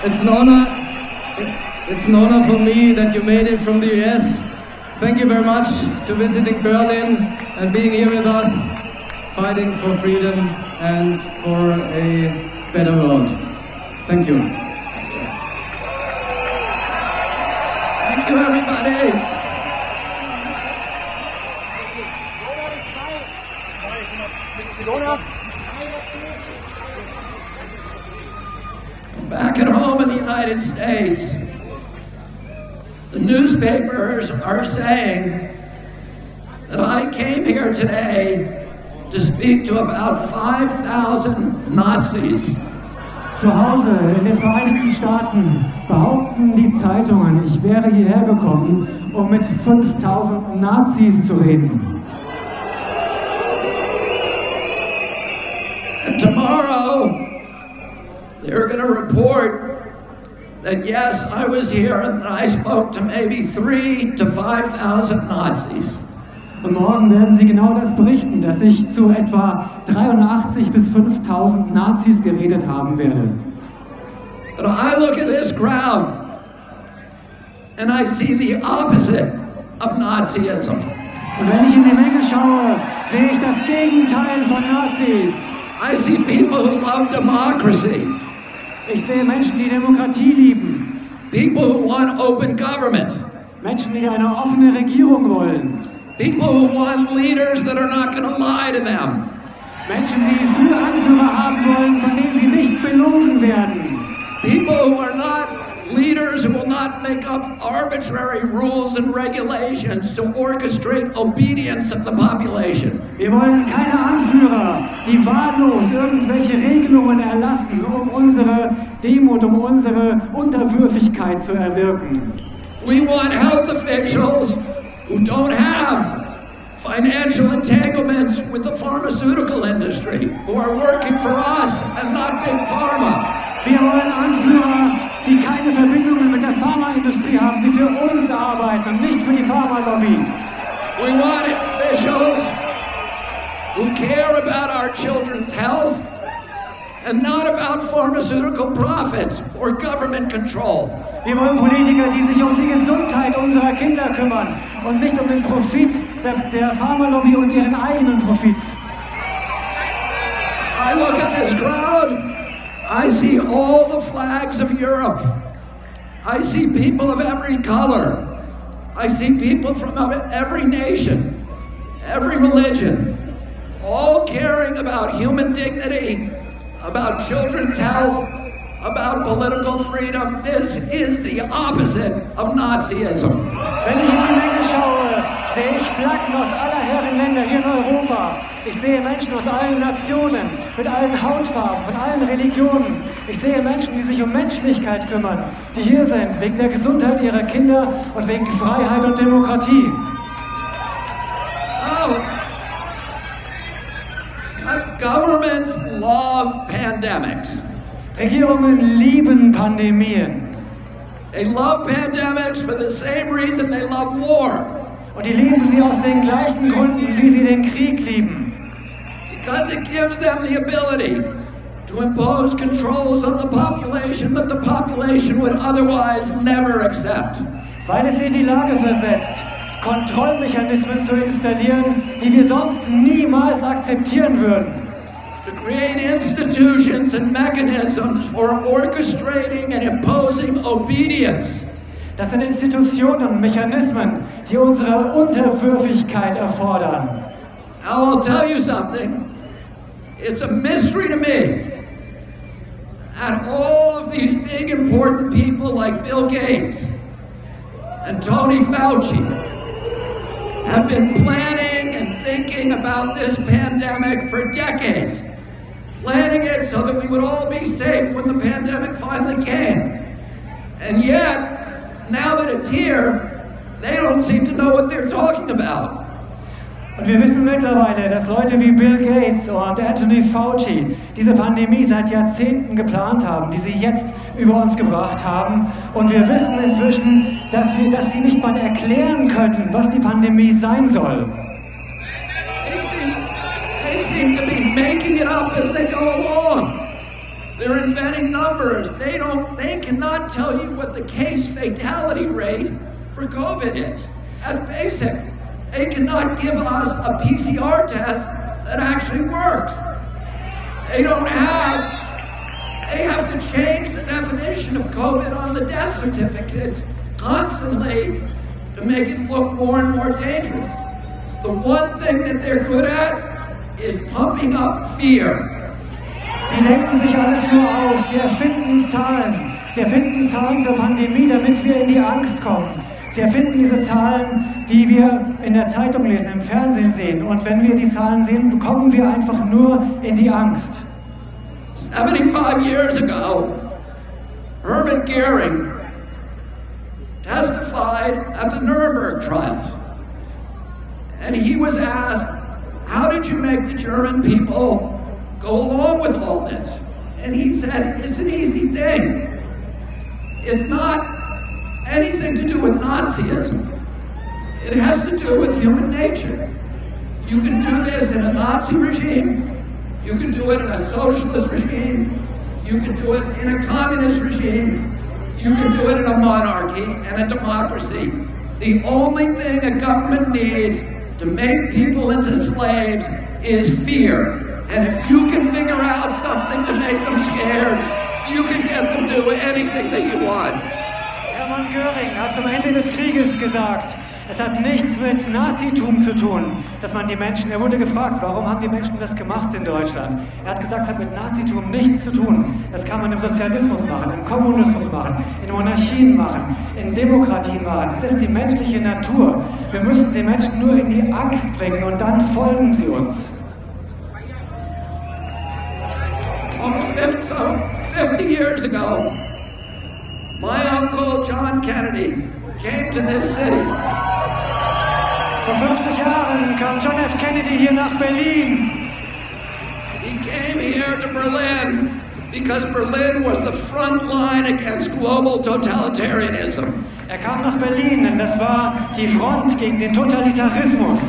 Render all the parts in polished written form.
It's an honor for me that you made it from the US. Thank you very much to visiting Berlin and being here with us, fighting for freedom and for a better world. Thank you. Thank you, everybody. Back at home in the United States, the newspapers are saying that I came here today to speak to about 5,000 Nazis. Zu Hause in den Vereinigten Staaten behaupten die Zeitungen, ich wäre hierher gekommen, um mit 5.000 Nazis zu reden. And tomorrow, they're going to report that yes, I was here and I spoke to maybe 3,000 to 5,000 Nazis. Und morgen werden sie genau das berichten, dass ich zu etwa 83 bis 5.000 Nazis geredet haben werde. But I look at this crowd and I see the opposite of Nazism. Und wenn ich in die Menge schaue, sehe ich das Gegenteil von Nazis. I see people who love democracy. Ich sehe Menschen, die Demokratie lieben. People who want open government. Menschen, die eine offene Regierung wollen. People who want leaders that are not going to lie to them. Menschen, die für Anführer haben wollen, von denen sie nicht belogen werden. People who are not leaders who will not make up arbitrary rules and regulations to orchestrate obedience of the population. Wir wollen keine Anführer, die wahllos irgendwelche Regelungen erlassen, um unsere Demut, um unsere Unterwürfigkeit zu erwirken. We want health officials who don't have financial entanglements with the pharmaceutical industry, who are working for us and not big pharma. Wir wollen Anführer, die keine Verbindungen mit der Pharmaindustrie haben, die für uns arbeiten und nicht für die Pharmalobby. We want officials who care about our children's health and not about pharmaceutical profits or government control. Wir wollen Politiker, die sich um die Gesundheit unserer Kinder kümmern und nicht um den Profit der Pharmalobby und ihren eigenen Profit. I look at this crowd, I see all the flags of Europe. I see people of every color. I see people from every nation, every religion, all caring about human dignity, about children's health, about political freedom. This is the opposite of Nazism. Wenn ich in die Menge schaue, sehe ich Flaggen aus aller Herren Länder hier in Europa. Ich sehe Menschen aus allen Nationen, mit allen Hautfarben, von allen Religionen. Ich sehe Menschen, die sich um Menschlichkeit kümmern, die hier sind wegen der Gesundheit ihrer Kinder und wegen Freiheit und Demokratie. Oh. Governments love pandemics. Regierungen lieben Pandemien. They love pandemics for the same reason they love war. Und die lieben sie aus den gleichen Gründen, wie sie den Krieg lieben. Because it gives them the ability to impose controls on the population that the population would otherwise never accept. Weil es sie in die Lage versetzt, Kontrollmechanismen zu installieren, die wir sonst niemals akzeptieren würden. To create institutions and mechanisms for orchestrating and imposing obedience. Das sind Institutionen und Mechanismen, die unsere Unterwürfigkeit erfordern. Now I'll tell you something. It's a mystery to me. And all of these big important people like Bill Gates and Tony Fauci have been planning and thinking about this pandemic for decades. Planning it so that we would all be safe when the pandemic finally came. And yet, now that it's here, they don't seem to know what they're talking about. Und wir wissen mittlerweile, dass Leute wie Bill Gates und Anthony Fauci diese Pandemie seit Jahrzehnten geplant haben, die sie jetzt über uns gebracht haben. Und wir wissen inzwischen, dass sie nicht mal erklären können, was die Pandemie sein soll. They seem to be making it up as they go along. They're inventing numbers. They cannot tell you what the case fatality rate for COVID is. That's basic. They cannot give us a PCR test that actually works. They have to change the definition of COVID on the death certificates constantly to make it look more and more dangerous. The one thing that they're good at is pumping up fear. Die denken sich alles nur aus. Sie erfinden Zahlen. Sie erfinden Zahlen zur Pandemie, damit wir in die Angst kommen. Sie erfinden diese Zahlen, die wir in der Zeitung lesen, im Fernsehen sehen. Und wenn wir die Zahlen sehen, kommen wir einfach nur in die Angst. 75 years ago, Hermann Goering testified at the Nuremberg trials. And he was asked, how did you make the German people go along with all this? And he said, it's an easy thing. It's not anything to do with Nazism. It has to do with human nature. You can do this in a Nazi regime, you can do it in a socialist regime, you can do it in a communist regime, you can do it in a monarchy and a democracy. The only thing a government needs to make people into slaves is fear. And if you can figure out something to make them scared, you can get them to do anything that you want. Hermann Göring hat zum Ende des Krieges gesagt, es hat nichts mit Nazitum zu tun, dass man die Menschen, er wurde gefragt, warum haben die Menschen das gemacht in Deutschland? Er hat gesagt, es hat mit Nazitum nichts zu tun. Das kann man im Sozialismus machen, im Kommunismus machen, in Monarchien machen, in Demokratien machen. Es ist die menschliche Natur. Wir müssen die Menschen nur in die Angst bringen und dann folgen sie uns. 50 years ago, my uncle John Kennedy came to this city. Vor 50 Jahren kam John F. Kennedy hier nach Berlin. He came here to Berlin because Berlin was the front line against global totalitarianism. Er kam nach Berlin, denn das war die Front gegen den Totalitarismus.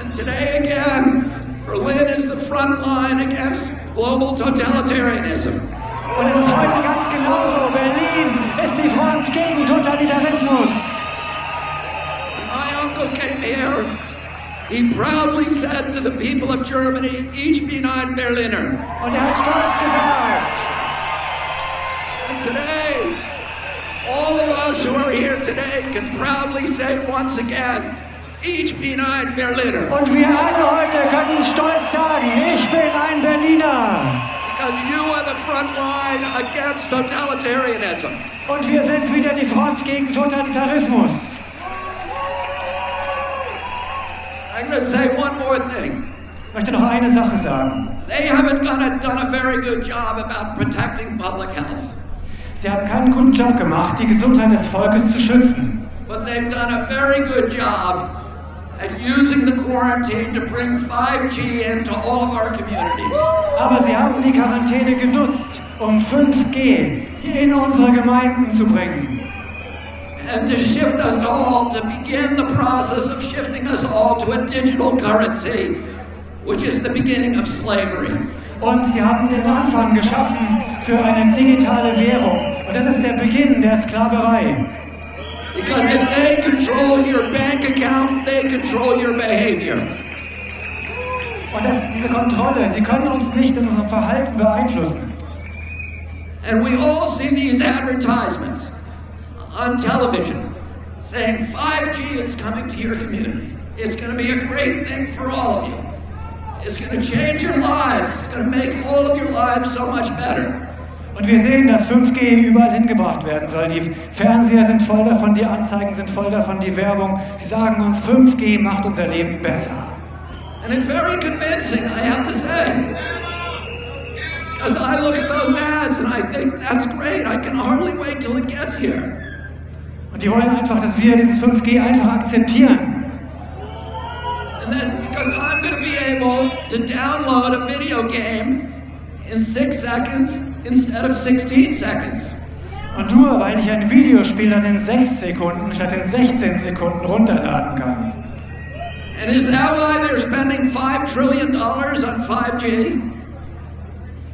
And today again, Berlin is the front line against global totalitarianism. Und es ist heute ganz genauso. Berlin ist die Front gegen Totalitarismus. My uncle came here. He proudly said to the people of Germany, ich bin ein Berliner. Und er hat stolz gesagt. And today, all of us who are here today can proudly say once again, ich bin ein Berliner. Und wir alle heute können stolz sagen, ich bin ein Berliner. Because you are the front line against totalitarianism. Und wir sind wieder die Front gegen Totalitarismus. I'm going to say one more thing. Ich möchte noch eine Sache sagen. They haven't done a very good job about protecting public health. Sie haben keinen guten Job gemacht, die Gesundheit des Volkes zu schützen. But they've done a very good job at using the quarantine to bring 5G into all of our communities. Aber sie haben die Quarantäne genutzt, um 5G in unsere Gemeinden zu bringen. And to shift us all, to begin the process of shifting us all to a digital currency, which is the beginning of slavery. Und sie haben den Anfang geschaffen für eine digitale Währung. Und das ist der Beginn der Sklaverei. Because if they control your bank account, they control your behavior. Und diese Kontrolle, sie können uns nicht in unserem Verhalten beeinflussen. And we all see these advertisements on television saying 5G is coming to your community. It's going to be a great thing for all of you. It's going to change your lives. It's going to make all of your lives so much better. Und wir sehen, dass 5G überall hingebracht werden soll. Die Fernseher sind voll davon, die Anzeigen sind voll davon, die Werbung. Sie sagen uns, 5G macht unser Leben besser. And it's very convincing, I have to say. Because I look at those ads and I think, that's great, I can hardly wait till it gets here. Und die wollen einfach, dass wir dieses 5G einfach akzeptieren. And then, because I'm going to be able to download a video game in 6 seconds instead of 16 seconds. Und nur weil ich ein Videospiel dann in 6 Sekunden statt in 16 Sekunden runterladen kann. And is that why they're spending $5 trillion on 5G?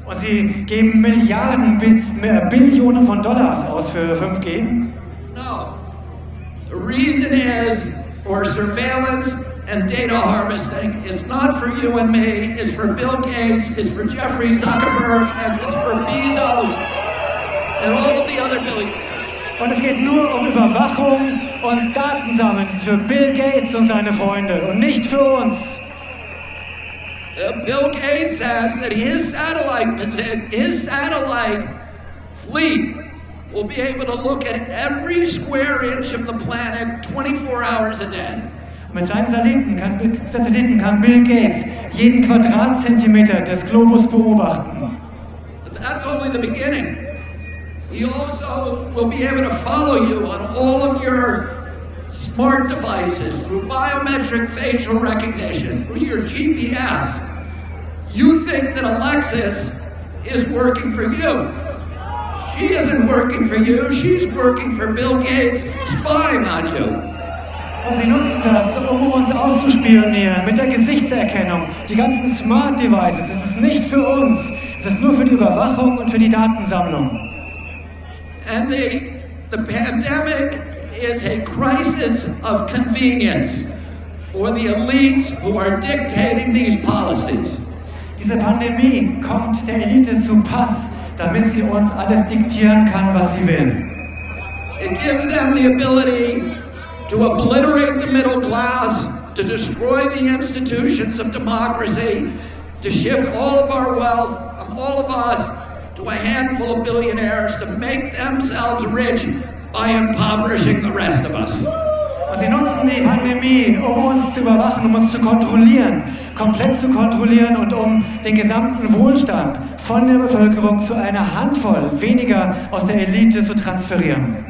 Und sie geben Milliarden, Billionen von Dollars aus für 5G? No. The reason is for surveillance and data harvesting. It's not for you and me, it's for Bill Gates, it's for Jeffrey Zuckerberg, and it's for Bezos and all of the other billionaires. Und es geht nur um Überwachung und Datensammeln. Das ist für Bill Gates und seine Freunde und nicht für uns. Bill Gates says that his satellite fleet will be able to look at every square inch of the planet 24 hours a day. Mit seinen Satelliten kann Bill Gates jeden Quadratzentimeter des Globus beobachten. But that's only the beginning. He also will be able to follow you on all of your smart devices through biometric facial recognition, through your GPS. You think that Alexis is working for you. She isn't working for you, she's working for Bill Gates, spying on you. Und sie nutzen das, um uns auszuspionieren mit der Gesichtserkennung. Die ganzen Smart Devices, es ist nicht für uns, es ist nur für die Überwachung und für die Datensammlung. And the pandemic is a crisis of convenience for the elites who are dictating these policies. Diese Pandemie kommt der Elite zu Pass, damit sie uns alles diktieren kann, was sie will. It gives them the ability to obliterate the middle class, to destroy the institutions of democracy, to shift all of our wealth from all of us to a handful of billionaires to make themselves rich by impoverishing the rest of us. Und sie nutzen die Pandemie, um uns zu überwachen, um uns zu kontrollieren, komplett zu kontrollieren und um den gesamten Wohlstand von der Bevölkerung zu einer Handvoll weniger aus der Elite zu transferieren.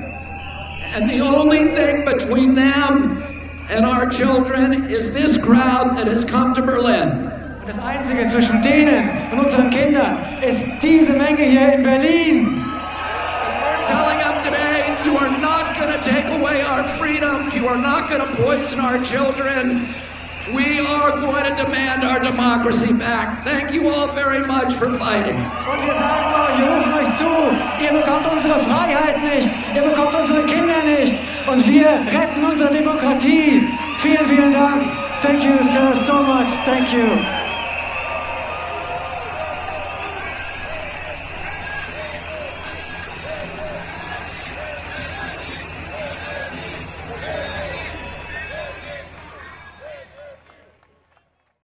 And the only thing between them and our children is this crowd that has come to Berlin. Das Einzige zwischen denen und unseren Kindern ist diese Menge hier in Berlin. We're telling them today, you are not going to take away our freedoms. You are not going to poison our children. We are going to demand our democracy back. Thank you all very much for fighting. Und wir sagen euch, wir rufen euch zu, ihr bekommt unsere Freiheit nicht, ihr bekommt unsere Kinder nicht und wir retten unsere Demokratie. Vielen, vielen Dank. Thank you, sir, so much. Thank you.